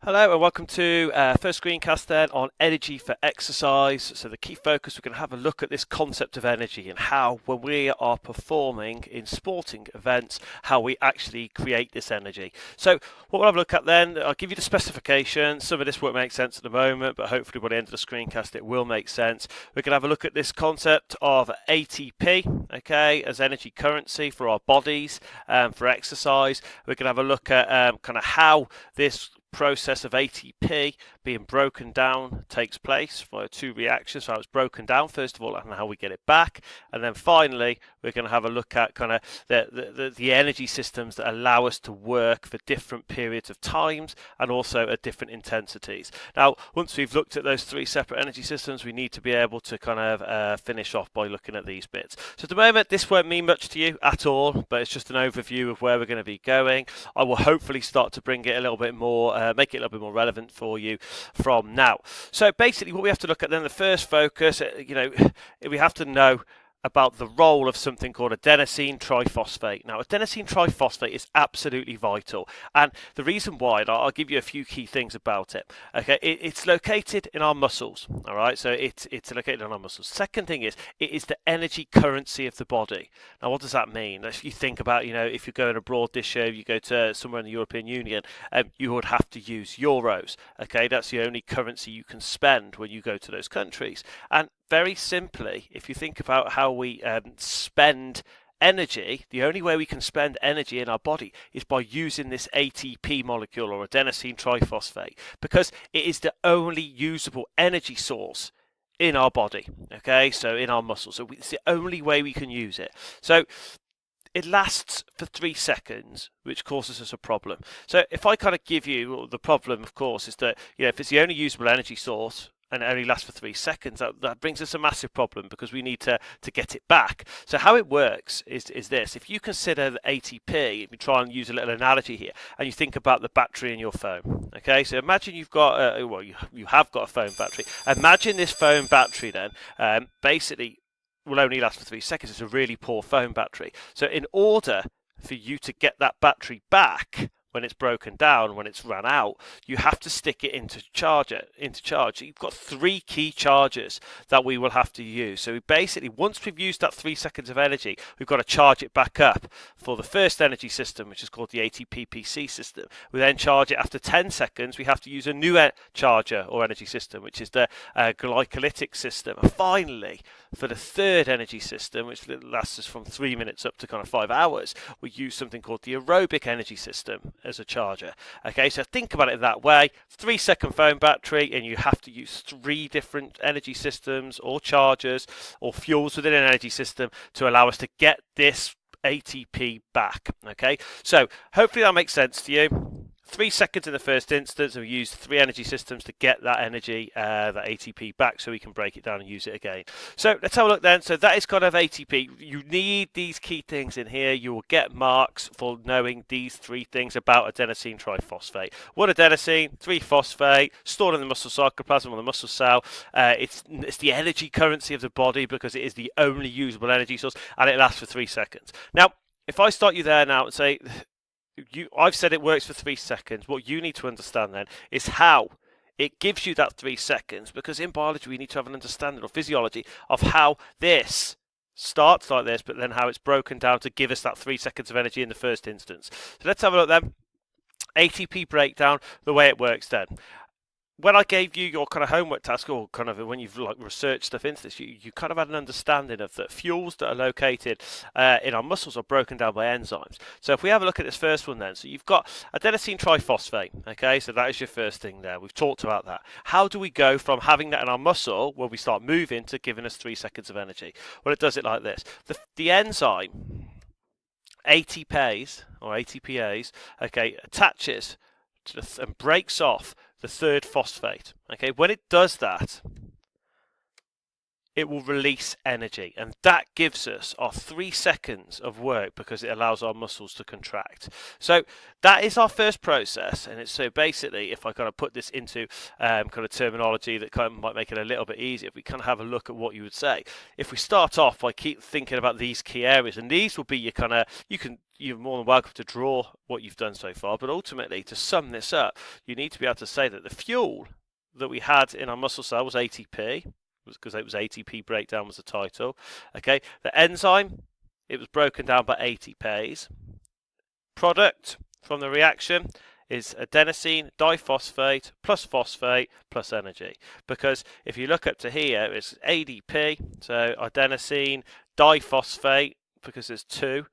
Hello and welcome to first screencast then on energy for exercise. So the key focus, we're going to have a look at this concept of energy and how when we are performing in sporting events, how we actually create this energy. So what we'll have a look at then, I'll give you the specification. Some of this won't make sense at the moment, but hopefully by the end of the screencast it will make sense. We're going to have a look at this concept of ATP, okay, as energy currency for our bodies, for exercise. We're going to have a look at kind of how this process of ATP being broken down takes place via two reactions. So how it's broken down first of all and how we get it back, and then finally we're going to have a look at kind of the energy systems that allow us to work for different periods of times and also at different intensities. Now once we've looked at those three separate energy systems, we need to be able to kind of finish off by looking at these bits. So at the moment this won't mean much to you at all, but it's just an overview of where we're going to be going. I will hopefully start to bring it a little bit more, make it a little bit more relevant for you from now. So basically what we have to look at then, the first focus, we have to know about the role of something called adenosine triphosphate. Now, adenosine triphosphate is absolutely vital, and the reason why, and I'll give you a few key things about it. Okay, it's located in our muscles. All right, so it's located in our muscles. Second thing is, it is the energy currency of the body. Now, what does that mean? If you think about, if you're going abroad this year, you go to somewhere in the European Union, you would have to use euros. Okay, that's the only currency you can spend when you go to those countries, and very simply, if you think about how we spend energy, the only way we can spend energy in our body is by using this ATP molecule, or adenosine triphosphate, because it is the only usable energy source in our body, okay, so in our muscles. So it's the only way we can use it. So it lasts for 3 seconds, which causes us a problem. So if I kind of give you, the problem, of course, is that, if it's the only usable energy source, and it only lasts for 3 seconds, that brings us a massive problem because we need to get it back. So how it works is this. If you consider the ATP, if you try and use a little analogy here, and you think about the battery in your phone, okay? So imagine you've got, you have got a phone battery. Imagine this phone battery then, basically will only last for 3 seconds. It's a really poor phone battery. So in order for you to get that battery back, when it's broken down, when it's run out, you have to stick it into charge. You've got 3 key charges that we will have to use. So we basically, once we've used that 3 seconds of energy, we've got to charge it back up for the first energy system, which is called the ATP-PC system. We then charge it after 10 seconds. We have to use a new charger or energy system, which is the glycolytic system. And finally, for the third energy system, which lasts us from 3 minutes up to kind of 5 hours, we use something called the aerobic energy system as a charger. Okay, so think about it that way. 3 second phone battery, and you have to use 3 different energy systems or chargers or fuels within an energy system to allow us to get this ATP back. Okay, so hopefully that makes sense to you. 3 seconds in the first instance, and we use 3 energy systems to get that energy, that ATP back, so we can break it down and use it again. So let's have a look then. So that is kind of ATP. You need these key things in here. You will get marks for knowing these 3 things about adenosine triphosphate. What adenosine? 3-phosphate, stored in the muscle cytoplasm or the muscle cell. It's the energy currency of the body because it is the only usable energy source, and it lasts for 3 seconds. Now, if I start you there now and say, I've said it works for 3 seconds. What you need to understand then is how it gives you that 3 seconds, because in biology we need to have an understanding, or physiology, of how this starts like this, but then how it's broken down to give us that 3 seconds of energy in the first instance. So let's have a look then. ATP breakdown, the way it works then. When I gave you your kind of homework task, or kind of when you've researched stuff into this, you kind of had an understanding of that fuels that are located in our muscles are broken down by enzymes. So if we have a look at this first one then, so you've got adenosine triphosphate, okay, so that is your first thing there. We've talked about that. How do we go from having that in our muscle when we start moving to giving us 3 seconds of energy? Well, it does it like this. The enzyme ATPase or ATPase, okay, attaches to and breaks off the 3rd phosphate. Okay, when it does that, it will release energy, and that gives us our 3 seconds of work because it allows our muscles to contract. So that is our first process, and it's so basically, if I kind of put this into kind of terminology that kind of might make it a little bit easier, if we kind of have a look at what you would say, if we start off by keep thinking about these key areas, and these will be your kind of, you're more than welcome to draw what you've done so far, but ultimately to sum this up, you need to be able to say that the fuel that we had in our muscle cell was ATP, because it was ATP Breakdown was the title. Okay, the enzyme, it was broken down by ATPase. Product from the reaction is adenosine diphosphate plus phosphate plus energy. Because if you look up to here, it's ADP, so adenosine diphosphate, because there's 2,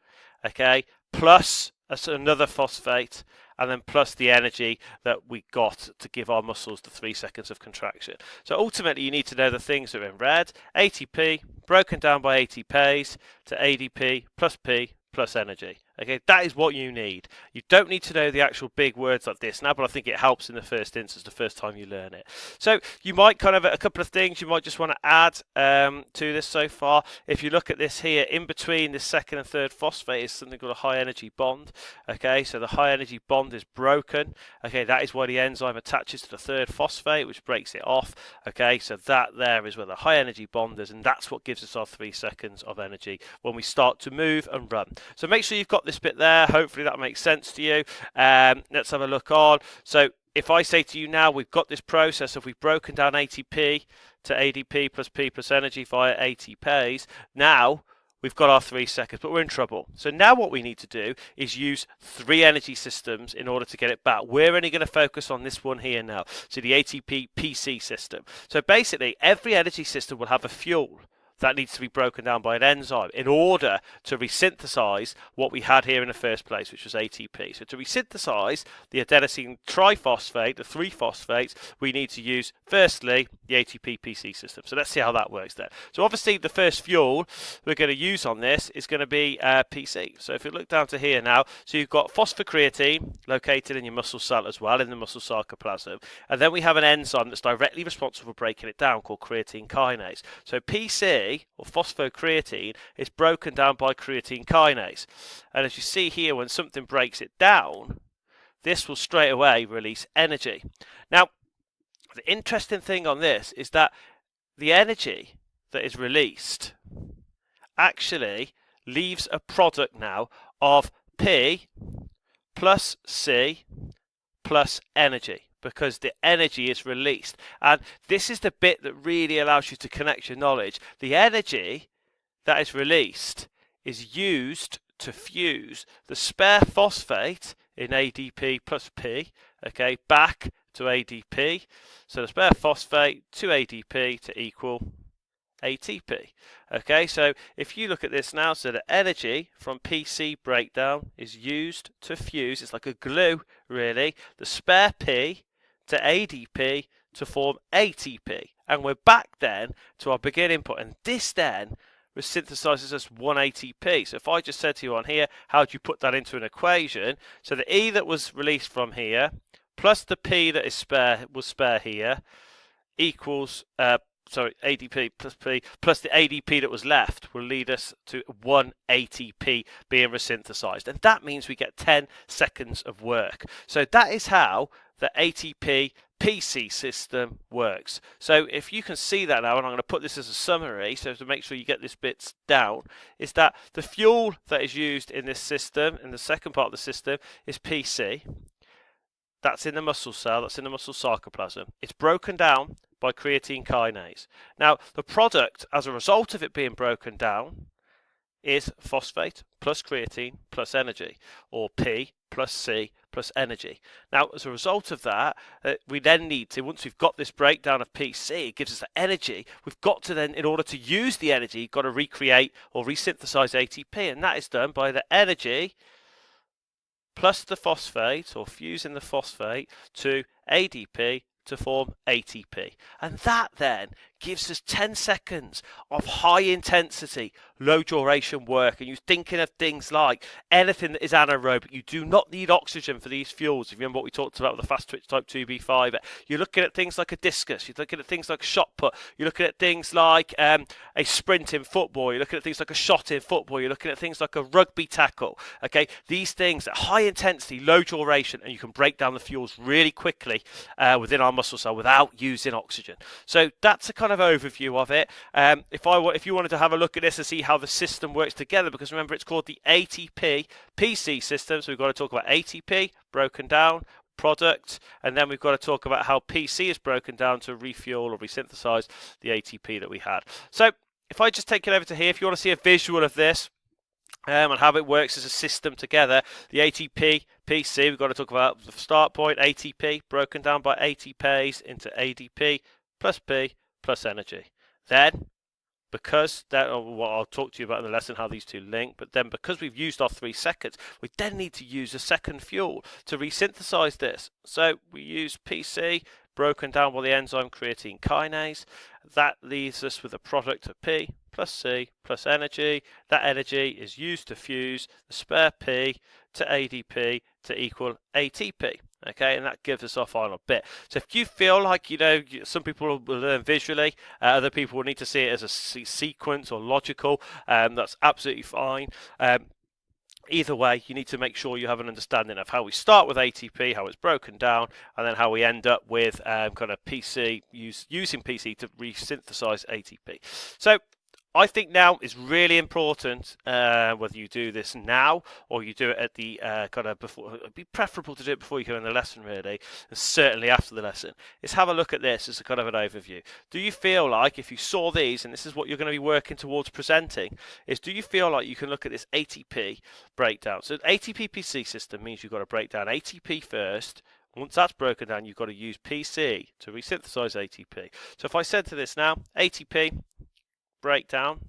okay, plus another phosphate, and then plus the energy that we got to give our muscles the 3 seconds of contraction. So ultimately, you need to know the things that are in red. ATP broken down by ATPase to ADP plus P plus energy. Okay, that is what you need. You don't need to know the actual big words like this now, but I think it helps in the first instance, the first time you learn it. So you might kind of, a couple of things you might just want to add to this so far. If you look at this here, in between the second and third phosphate is something called a high energy bond. Okay, so the high energy bond is broken. Okay, that is why the enzyme attaches to the third phosphate, which breaks it off. Okay, so that there is where the high energy bond is, and that's what gives us our 3 seconds of energy when we start to move and run. So make sure you've got this bit there. Hopefully that makes sense to you. Let's have a look on. So if I say to you now, we've got this process of we've broken down ATP to ADP plus P plus energy via ATPase. Now we've got our 3 seconds, but we're in trouble. So now what we need to do is use 3 energy systems in order to get it back. We're only going to focus on this one here now, so the ATP-PC system. So basically, every energy system will have a fuel that needs to be broken down by an enzyme in order to resynthesize what we had here in the first place, which was ATP. So to resynthesize the adenosine triphosphate, the 3 phosphates, we need to use, firstly, the ATP-PC system. So let's see how that works there. So obviously the first fuel we're going to use on this is going to be PC. So if you look down to here now, so you've got phosphocreatine located in your muscle cell as well, in the muscle sarcoplasm. And then we have an enzyme that's directly responsible for breaking it down called creatine kinase. So PC, or phosphocreatine, is broken down by creatine kinase, and as you see here, when something breaks it down, this will straight away release energy. Now the interesting thing on this is that the energy that is released actually leaves a product now of P plus C plus energy, because the energy is released. And this is the bit that really allows you to connect your knowledge. The energy that is released is used to fuse the spare phosphate in ADP plus P, okay, back to ADP. So the spare phosphate to ADP to equal ATP. Okay, so if you look at this now, so the energy from PC breakdown is used to fuse, it's like a glue really, the spare P to ADP to form ATP, and we're back then to our begin input, and this then synthesizes as 1 ATP. So if I just said to you on here, how do you put that into an equation? So the E that was released from here plus the P that is spare here equals ADP plus P plus the ADP that was left will lead us to 1 ATP being resynthesized, and that means we get 10 seconds of work. So that is how the ATP-PC system works. So if you can see that now, and I'm going to put this as a summary, so to make sure you get this bit down, is that the fuel that is used in this system, in the second part of the system, is PC. That's in the muscle cell, that's in the muscle sarcoplasm. It's broken down by creatine kinase. Now, the product, as a result of it being broken down, is phosphate plus creatine plus energy, or P plus C plus energy. Now, as a result of that, we then need to, once we've got this breakdown of PC, it gives us the energy, we've got to then, in order to use the energy, got to recreate or resynthesize ATP, and that is done by the energy plus the phosphate, or fusing the phosphate to ADP to form ATP. And that then gives us 10 seconds of high intensity, low duration work. And you're thinking of things like anything that is anaerobic. You do not need oxygen for these fuels. If you remember what we talked about with the fast twitch type 2B fiber, you're looking at things like a discus, you're looking at things like a shot put, you're looking at things like a sprint in football, you're looking at things like a shot in football, you're looking at things like a rugby tackle. Okay, these things at high intensity, low duration, and you can break down the fuels really quickly within our muscle cell without using oxygen. So that's a kind of overview of it. If you wanted to have a look at this and see how the system works together, because remember it's called the ATP-PC system, so we've got to talk about ATP broken down, product, and then we've got to talk about how PC is broken down to refuel or resynthesize the ATP that we had. So if I just take it over to here, if you want to see a visual of this and how it works as a system together, the ATP PC, we've got to talk about the start point, ATP broken down by ATPase into ADP plus P plus energy. Then, because that, what I'll talk to you about in the lesson, how these two link, but then because we've used our 3 seconds, we then need to use a second fuel to resynthesize this. So we use PC broken down by the enzyme creatine kinase. That leaves us with a product of P plus C plus energy. That energy is used to fuse the spare P to ADP to equal ATP. Okay, and that gives us our final bit. So if you feel like, some people will learn visually, other people will need to see it as a sequence or logical, that's absolutely fine. Either way, you need to make sure you have an understanding of how we start with ATP, how it's broken down, and then how we end up with kind of PC, using PC to resynthesize ATP. So I think now is really important, whether you do this now or you do it at the kind of before. It'd be preferable to do it before you go in the lesson, really, and certainly after the lesson. Is have a look at this as a kind of an overview. Do you feel like if you saw these, and this is what you're going to be working towards presenting, is do you feel like you can look at this ATP breakdown? So ATP-PC system means you've got to break down ATP first. Once that's broken down, you've got to use PC to resynthesize ATP. So if I said to this now, ATP breakdown,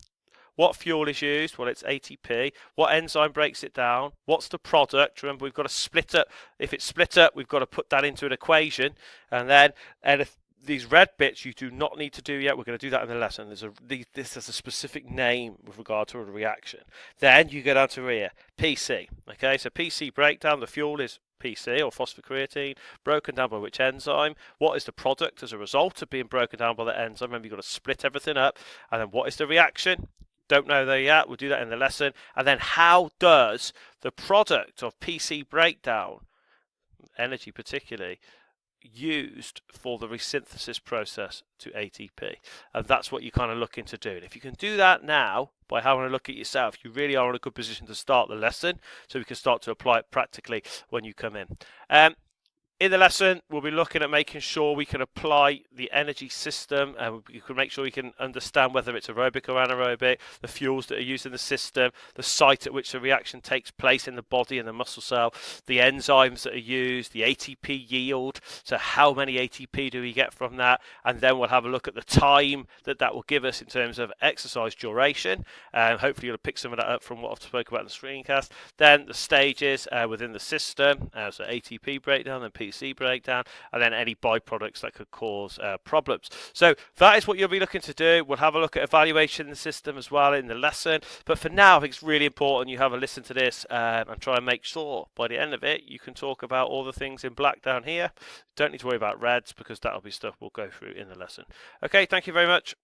what fuel is used? Well, it's ATP. What enzyme breaks it down? What's the product? Remember, we've got to split up. If it's split up, we've got to put that into an equation. And if these red bits you do not need to do yet, we're going to do that in the lesson. This has a specific name with regard to a reaction. Then you go down to here, PC. Okay, so PC breakdown, the fuel is PC or phosphocreatine, broken down by which enzyme? What is the product as a result of being broken down by the enzyme? Remember, you've got to split everything up. And then what is the reaction? Don't know there yet. We'll do that in the lesson. And then how does the product of PC breakdown, energy particularly, used for the resynthesis process to ATP? And that's what you're kind of looking to do. And if you can do that now by having a look at yourself, you really are in a good position to start the lesson, so we can start to apply it practically when you come in. In the lesson, we'll be looking at making sure we can apply the energy system, and you can make sure you can understand whether it's aerobic or anaerobic, the fuels that are used in the system, the site at which the reaction takes place in the body and the muscle cell, the enzymes that are used, the ATP yield, so how many ATP do we get from that, and then we'll have a look at the time that will give us in terms of exercise duration. Hopefully you'll pick some of that up from what I've spoken about in the screencast. Then the stages within the system, so ATP breakdown and PC breakdown, and then any byproducts that could cause problems. So that is what you'll be looking to do. We'll have a look at evaluation in the system as well in the lesson, but for now I think it's really important you have a listen to this and try and make sure by the end of it you can talk about all the things in black down here. Don't need to worry about reds because that'll be stuff we'll go through in the lesson. Okay, thank you very much.